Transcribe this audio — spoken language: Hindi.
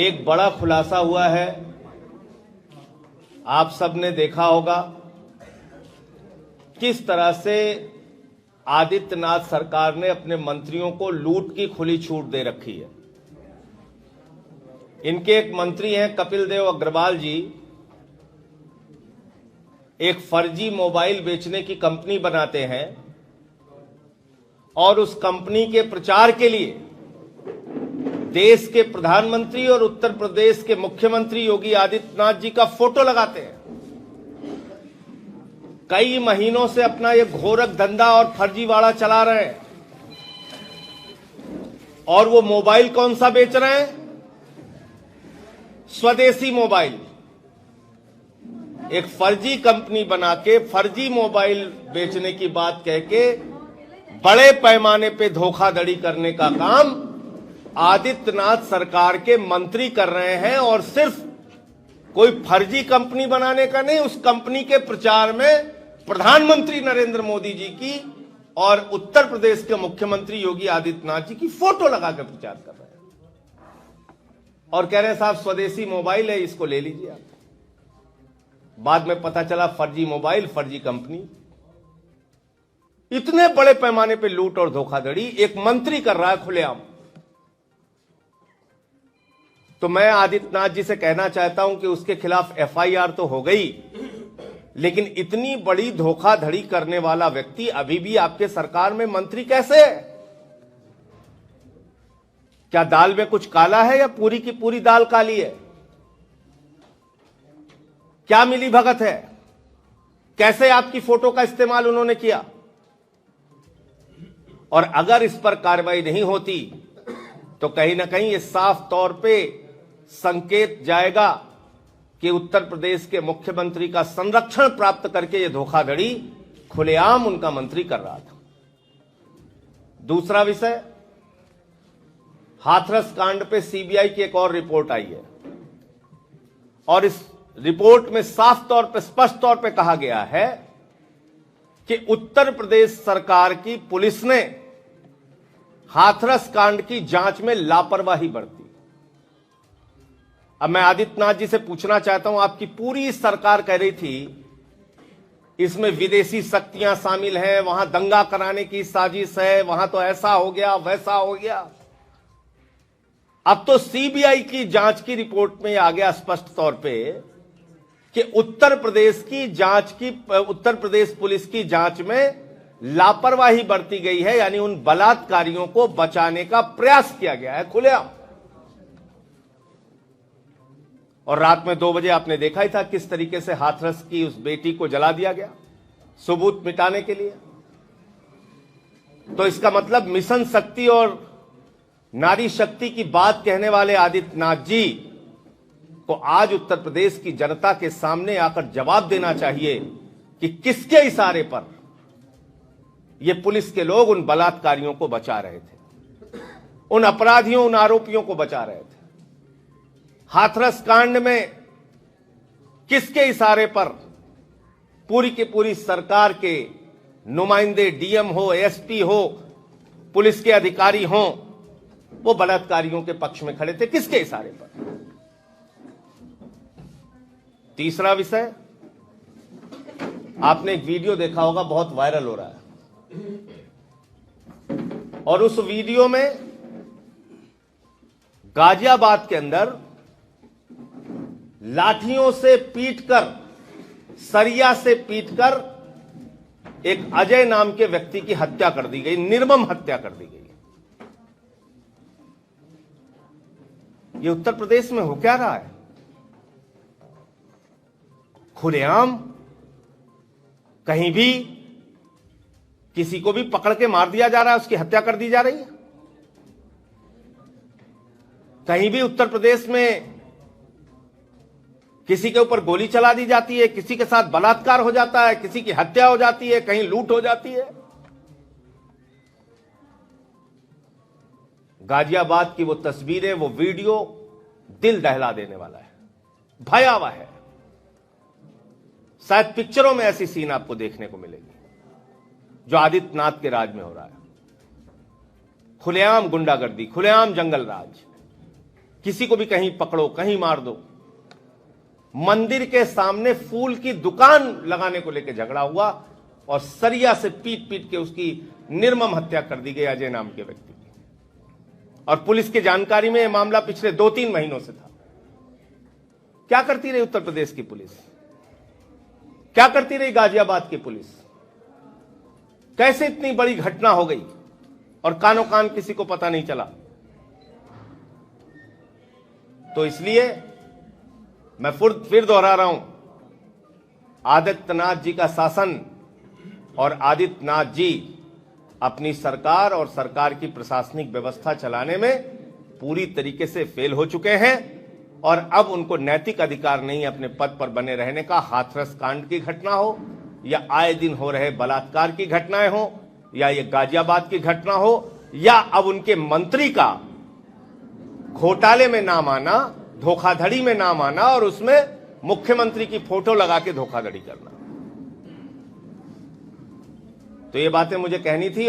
एक बड़ा खुलासा हुआ है। आप सबने देखा होगा किस तरह से आदित्यनाथ सरकार ने अपने मंत्रियों को लूट की खुली छूट दे रखी है। इनके एक मंत्री हैं कपिल देव अग्रवाल जी, एक फर्जी मोबाइल बेचने की कंपनी बनाते हैं और उस कंपनी के प्रचार के लिए देश के प्रधानमंत्री और उत्तर प्रदेश के मुख्यमंत्री योगी आदित्यनाथ जी का फोटो लगाते हैं। कई महीनों से अपना ये घोरक धंधा और फर्जीवाड़ा चला रहे हैं। और वो मोबाइल कौन सा बेच रहे हैं? स्वदेशी मोबाइल। एक फर्जी कंपनी बना के फर्जी मोबाइल बेचने की बात कह के बड़े पैमाने पे धोखाधड़ी करने का काम आदित्यनाथ सरकार के मंत्री कर रहे हैं। और सिर्फ कोई फर्जी कंपनी बनाने का नहीं, उस कंपनी के प्रचार में प्रधानमंत्री नरेंद्र मोदी जी की और उत्तर प्रदेश के मुख्यमंत्री योगी आदित्यनाथ जी की फोटो लगाकर प्रचार कर रहे हैं और कह रहे हैं साहब स्वदेशी मोबाइल है, इसको ले लीजिए आप। बाद में पता चला फर्जी मोबाइल, फर्जी कंपनी। इतने बड़े पैमाने पे लूट और धोखाधड़ी एक मंत्री कर रहा है खुलेआम। तो मैं आदित्यनाथ जी से कहना चाहता हूं कि उसके खिलाफ एफआईआर तो हो गई, लेकिन इतनी बड़ी धोखाधड़ी करने वाला व्यक्ति अभी भी आपके सरकार में मंत्री कैसे है? क्या दाल में कुछ काला है या पूरी की पूरी दाल काली है? क्या मिली भगत है? कैसे आपकी फोटो का इस्तेमाल उन्होंने किया? और अगर इस पर कार्रवाई नहीं होती तो कहीं ना कहीं ये साफ तौर पे संकेत जाएगा कि उत्तर प्रदेश के मुख्यमंत्री का संरक्षण प्राप्त करके ये धोखाधड़ी खुलेआम उनका मंत्री कर रहा था। दूसरा विषय, हाथरस कांड पे सीबीआई की एक और रिपोर्ट आई है और इस रिपोर्ट में साफ तौर पे, स्पष्ट तौर पे कहा गया है कि उत्तर प्रदेश सरकार की पुलिस ने हाथरस कांड की जांच में लापरवाही बरती। अब मैं आदित्यनाथ जी से पूछना चाहता हूं, आपकी पूरी सरकार कह रही थी इसमें विदेशी शक्तियां शामिल हैं, वहां दंगा कराने की साजिश है, वहां तो ऐसा हो गया वैसा हो गया। अब तो सीबीआई की जांच की रिपोर्ट में आ गया स्पष्ट तौर पे कि उत्तर प्रदेश पुलिस की जांच में लापरवाही बरती गई है, यानी उन बलात्कारियों को बचाने का प्रयास किया गया है खुलेआम। और रात में 2 बजे आपने देखा ही था किस तरीके से हाथरस की उस बेटी को जला दिया गया सबूत मिटाने के लिए। तो इसका मतलब मिशन शक्ति और नारी शक्ति की बात कहने वाले आदित्यनाथ जी को आज उत्तर प्रदेश की जनता के सामने आकर जवाब देना चाहिए कि किसके इशारे पर ये पुलिस के लोग उन बलात्कारियों को बचा रहे थे, उन अपराधियों, उन आरोपियों को बचा रहे थे। हाथरस कांड में किसके इशारे पर पूरी की पूरी सरकार के नुमाइंदे, डीएम हो, एसपी हो, पुलिस के अधिकारी हो, वो बलात्कारियों के पक्ष में खड़े थे? किसके इशारे पर? तीसरा विषय, आपने एक वीडियो देखा होगा, बहुत वायरल हो रहा है और उस वीडियो में गाजियाबाद के अंदर लाठियों से पीटकर, सरिया से पीटकर एक अजय नाम के व्यक्ति की हत्या कर दी गई, निर्मम हत्या कर दी गई। ये उत्तर प्रदेश में हो क्या रहा है? खुलेआम कहीं भी किसी को भी पकड़ के मार दिया जा रहा है, उसकी हत्या कर दी जा रही है। कहीं भी उत्तर प्रदेश में किसी के ऊपर गोली चला दी जाती है, किसी के साथ बलात्कार हो जाता है, किसी की हत्या हो जाती है, कहीं लूट हो जाती है। गाजियाबाद की वो तस्वीरें, वो वीडियो दिल दहला देने वाला है, भयावह है। शायद पिक्चरों में ऐसी सीन आपको देखने को मिलेगी जो आदित्यनाथ के राज में हो रहा है। खुलेआम गुंडागर्दी, खुलेआम जंगल राज। किसी को भी कहीं पकड़ो, कहीं मार दो। मंदिर के सामने फूल की दुकान लगाने को लेकर झगड़ा हुआ और सरिया से पीट पीट के उसकी निर्मम हत्या कर दी गई अजय नाम के व्यक्ति की। और पुलिस की जानकारी में यह मामला पिछले 2-3 महीनों से था। क्या करती रही उत्तर प्रदेश की पुलिस? क्या करती रही गाजियाबाद की पुलिस? कैसे इतनी बड़ी घटना हो गई और कानो कान किसी को पता नहीं चला? तो इसलिए मैं फिर दोहरा रहा हूं, आदित्यनाथ जी का शासन और आदित्यनाथ जी अपनी सरकार और सरकार की प्रशासनिक व्यवस्था चलाने में पूरी तरीके से फेल हो चुके हैं और अब उनको नैतिक अधिकार नहीं है अपने पद पर बने रहने का। हाथरस कांड की घटना हो या आए दिन हो रहे बलात्कार की घटनाएं हो या ये गाजियाबाद की घटना हो या अब उनके मंत्री का घोटाले में नाम आना, धोखाधड़ी में नाम आना और उसमें मुख्यमंत्री की फोटो लगा के धोखाधड़ी करना। तो ये बातें मुझे कहनी थी।